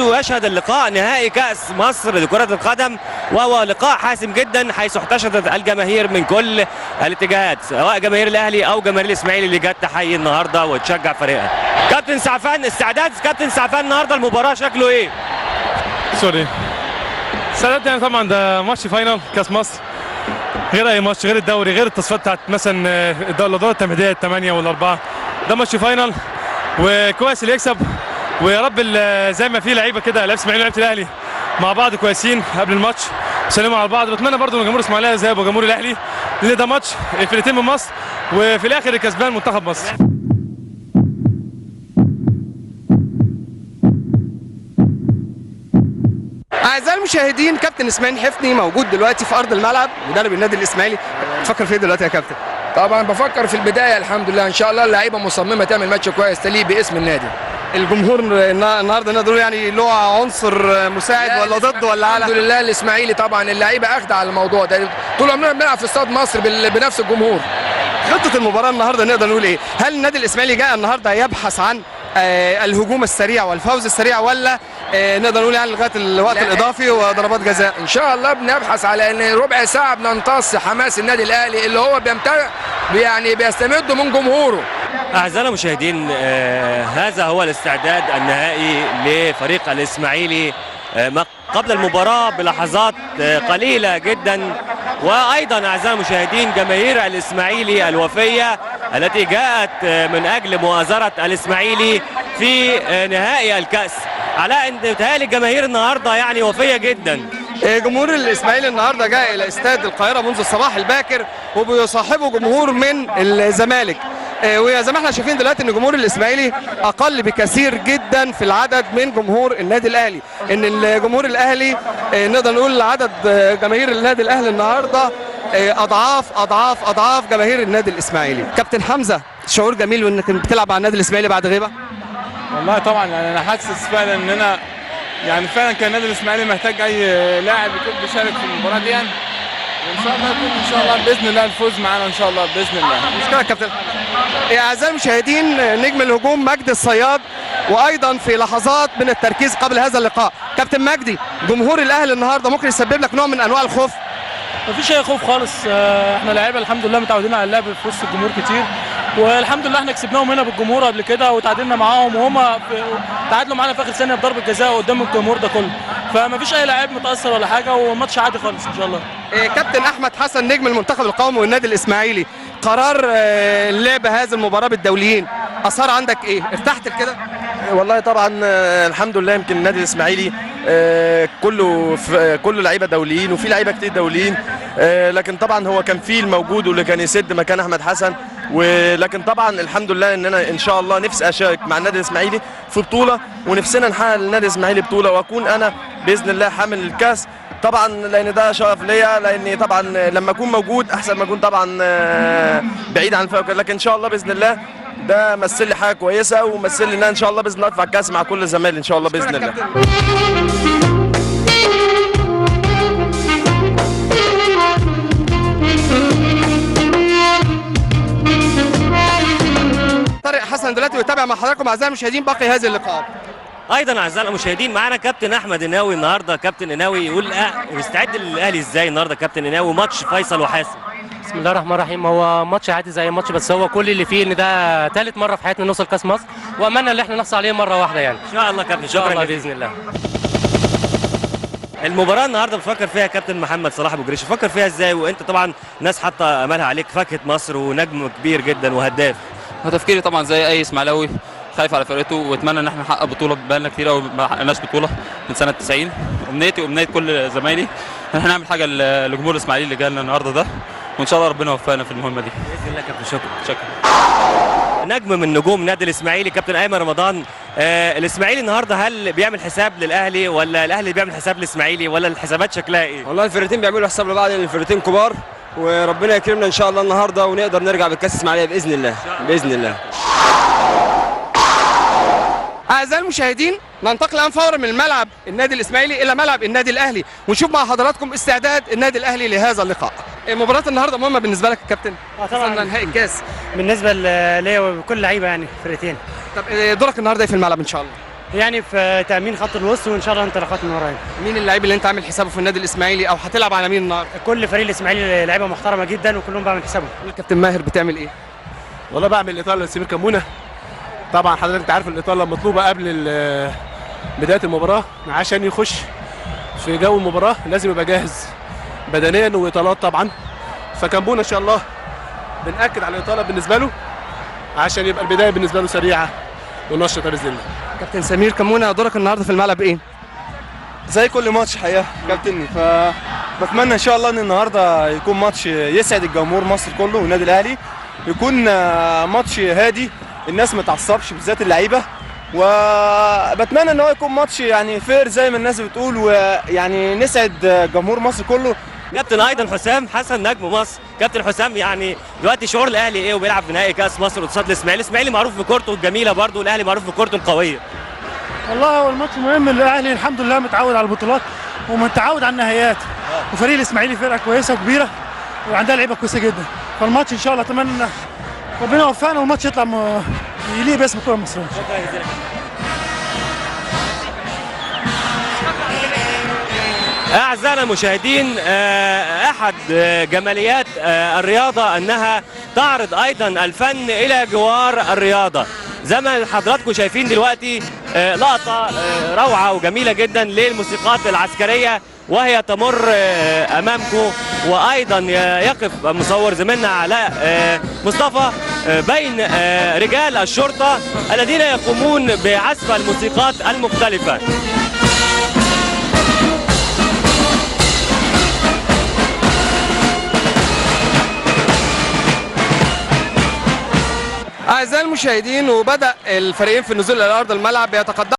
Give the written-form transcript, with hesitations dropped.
يشهد اللقاء نهائي كأس مصر لكرة القدم، وهو لقاء حاسم جدا حيث احتشدت الجماهير من كل الاتجاهات، سواء جماهير الاهلي او جماهير الاسماعيلي اللي جت تحيي النهارده وتشجع فريقها. كابتن سعفان، استعداد كابتن سعفان النهارده المباراة شكله ايه؟ سوري. استعداد يعني طبعا ده ماتش فاينل كأس مصر، غير اي ماتش، غير الدوري، غير التصفيات بتاعت مثلا الادوار التمهيديه الثمانيه والاربعه. ده ماتش فاينل وكويس اللي يكسب، ويا رب زي ما في لعيبه كده لعيبه الاسماعيلي ولعيبه الاهلي مع بعض كويسين قبل الماتش سلموا على بعض. بتمنى برضو ان جمهور الاسماعيليه زي جمهور الاهلي، لان ده ماتش الفرقتين من مصر، وفي الاخر الكسبان منتخب مصر. أعزائي المشاهدين، كابتن اسماعيل حفني موجود دلوقتي في أرض الملعب مدرب النادي الإسماعيلي. تفكر في ايه دلوقتي يا كابتن؟ طبعا بفكر في البدايه الحمد لله ان شاء الله اللعيبه مصممه تعمل ماتش كويس تليق باسم النادي. الجمهور النهارده نقدر يعني له عنصر مساعد ولا ضد ولا على؟ الحمد لله الإسماعيلي طبعا اللعيبه اخده على الموضوع ده، طول عمرنا بنلعب في استاد مصر بنفس الجمهور. خطة المباراة النهارده نقدر نقول ايه؟ هل النادي الإسماعيلي جاء النهارده يبحث عن الهجوم السريع والفوز السريع، ولا نقدر نقول يعني لغايه الوقت الاضافي وضربات جزاء؟ ان شاء الله بنبحث على ان ربع ساعه بنمتص حماس النادي الاهلي اللي هو بيستمد من جمهوره. أعزائنا المشاهدين، هذا هو الاستعداد النهائي لفريق الإسماعيلي قبل المباراة بلحظات قليلة جدا. وأيضا أعزائنا المشاهدين، جماهير الإسماعيلي الوفية التي جاءت من أجل مؤازرة الإسماعيلي في نهائي الكأس. علاء، أنت بتهيألي الجماهير النهارده يعني وفية جدا. جمهور الإسماعيلي النهارده جاء إلى استاد القاهرة منذ الصباح الباكر، وبيصاحبه جمهور من الزمالك. وزي ما احنا شايفين دلوقتي ان جمهور الاسماعيلي اقل بكثير جدا في العدد من جمهور النادي الاهلي، ان الجمهور الاهلي نقدر نقول عدد جماهير النادي الاهلي النهارده اضعاف اضعاف اضعاف جماهير النادي الاسماعيلي. كابتن حمزه، شعور جميل وانك بتلعب على النادي الاسماعيلي بعد غيبه؟ والله طبعا يعني انا حاسس فعلا ان انا يعني فعلا كان النادي الاسماعيلي محتاج اي لاعب يكون بيشارك في المباراه دي يعني. وان شاء الله يكون ان شاء الله باذن الله الفوز معانا ان شاء الله باذن الله. مشكلة يا كابتن. اعزائي المشاهدين، نجم الهجوم مجدي الصياد، وايضا في لحظات من التركيز قبل هذا اللقاء. كابتن مجدي، جمهور الاهلي النهارده ممكن يسبب لك نوع من انواع الخوف؟ مفيش اي خوف خالص، احنا لعيبه الحمد لله متعودين على اللعب في وسط الجمهور كتير، والحمد لله احنا كسبناهم هنا بالجمهور قبل كده وتعادلنا معاهم، وهم تعادلوا معانا في اخر ثانيه بضربه جزاء قدام الجمهور ده كله، فمفيش اي لاعب متاثر ولا حاجه، والماتش عادي خالص ان شاء الله. كابتن احمد حسن نجم المنتخب القومي والنادي الاسماعيلي، قرار لعب هذه المباراه بالدوليين اثار عندك ايه؟ ارتحت لكده؟ والله طبعا الحمد لله. يمكن النادي الاسماعيلي كله لعيبه دوليين، وفي لعيبه كتير دوليين، لكن طبعا هو كان فيه الموجود واللي كان يسد مكان احمد حسن. ولكن طبعا الحمد لله ان انا ان شاء الله نفسي اشارك مع النادي الاسماعيلي في بطوله، ونفسنا نحقق للنادي الاسماعيلي بطوله، واكون انا باذن الله حامل الكاس طبعا، لان ده شرف ليا، لان طبعا لما اكون موجود احسن ما اكون طبعا بعيد عن الفرق. لكن ان شاء الله باذن الله ده مثل لي حاجه كويسه، ومثل لي ان ان شاء الله باذن الله ارفع الكاس مع كل الزمايل ان شاء الله باذن الله. طارق حسن دلوقتي بيتابع مع حضراتكم اعزائي المشاهدين باقي هذه اللقاءات. ايضا اعزائنا المشاهدين، معانا كابتن احمد قناوي النهارده. كابتن قناوي يقول يستعد للاهلي ازاي النهارده كابتن قناوي ماتش فيصل وحاسم؟ بسم الله الرحمن الرحيم. هو ماتش عادي زي ماتش، بس هو كل اللي فيه ان ده ثالث مره في حياتنا نوصل كاس مصر، واملنا ان احنا نحصل عليه مره واحده يعني. ان شاء الله كابتن، ان شاء الله جزيلا. باذن الله. المباراه النهارده بفكر فيها كابتن محمد صلاح ابو جريش، فكر فيها ازاي وانت طبعا ناس حاطه املها عليك، فاكهه مصر ونجم كبير جدا وهداف؟ تفكيري طبعا زي اي اسماعيلاوي خايف على فرقته، واتمنى ان احنا نحقق بطوله، بقالنا كتير قوي ما حققناش بطوله من سنه 90. امنيتي وامنيه كل زمايلي ان احنا نعمل حاجه لجمهور الاسماعيلي اللي جالنا النهارده ده، وان شاء الله ربنا يوفقنا في المهمه دي باذن الله. كابتن شكرا. شكرا. نجم من نجوم نادي الاسماعيلي كابتن ايمن رمضان، الاسماعيلي النهارده هل بيعمل حساب للاهلي، ولا الاهلي بيعمل حساب للاسماعيلي، ولا الحسابات شكلها ايه؟ والله الفرقتين بيعملوا حساب لبعض، لان الفرقتين كبار، وربنا يكرمنا ان شاء الله النهارده ونقدر نرجع بالكاس الاسماعيليه باذن الله باذن الله. اعزائي المشاهدين، ننتقل الان فورا من ملعب النادي الاسماعيلي الى ملعب النادي الاهلي، ونشوف مع حضراتكم استعداد النادي الاهلي لهذا اللقاء. مباراه النهارده مهمه بالنسبه لك يا كابتن؟ طبعا نهائي الكاس بالنسبه ليا وكل لعيبه يعني فرقتين. طب دورك النهارده في الملعب ان شاء الله؟ يعني في تامين خط الوسط، وان شاء الله انطلاقات من ورايا. مين اللعيب اللي انت عامل حسابه في النادي الاسماعيلي او هتلعب على مين النهارده؟ كل فريق الاسماعيلي لعيبه محترمه جدا وكلهم بعمل حسابهم. الكابتن ماهر بتعمل ايه؟ والله بعمل الاطاله لسمير كمونه. طبعا حضرتك انت عارف الاطاله مطلوبه قبل بدايه المباراه، عشان يخش في جو المباراه لازم يبقى جاهز بدنيا واطالات طبعا. فكمبونه ان شاء الله بنأكد على الاطاله بالنسبه له عشان يبقى البدايه بالنسبه له سريعه ونشطه باذن الله. كابتن سمير كمونه، دورك النهارده في الملعب ايه؟ زي كل ماتش حقيقه كابتن، فبتمنى ان شاء الله ان النهارده يكون ماتش يسعد الجمهور مصر كله والنادي الاهلي، يكون ماتش هادي الناس ما تعصبش بالذات اللعيبه، وبتمنى ان هو يكون ماتش يعني فير زي ما الناس بتقول، ويعني نسعد جمهور مصر كله. كابتن ايضا حسام حسن نجم مصر. كابتن حسام، يعني دلوقتي شعور الاهلي ايه وبيلعب في نهائي كاس مصر قصاد الاسماعيلي؟ الاسماعيلي معروف بكورته الجميله برضه، والاهلي معروف بكورته القويه. والله هو الماتش مهم، الاهلي الحمد لله متعود على البطولات ومتعود على النهائيات، وفريق الاسماعيلي فرقه كويسه وكبيره وعندها لعيبه كويسه جدا. فالماتش ان شاء الله اتمنى ربنا يوفقنا والماتش يطلع يليق باسم الكره المصريه. أعزائنا المشاهدين، أحد جماليات الرياضة أنها تعرض أيضا الفن إلى جوار الرياضة. زي ما حضراتكم شايفين دلوقتي لقطة روعة وجميلة جدا للموسيقات العسكرية وهي تمر أمامكم، وأيضا يقف مصور زميلنا علاء مصطفى بين رجال الشرطة الذين يقومون بعزف الموسيقات المختلفة. أعزائي المشاهدين، وبدأ الفريقين في النزول إلى أرض الملعب يتقدم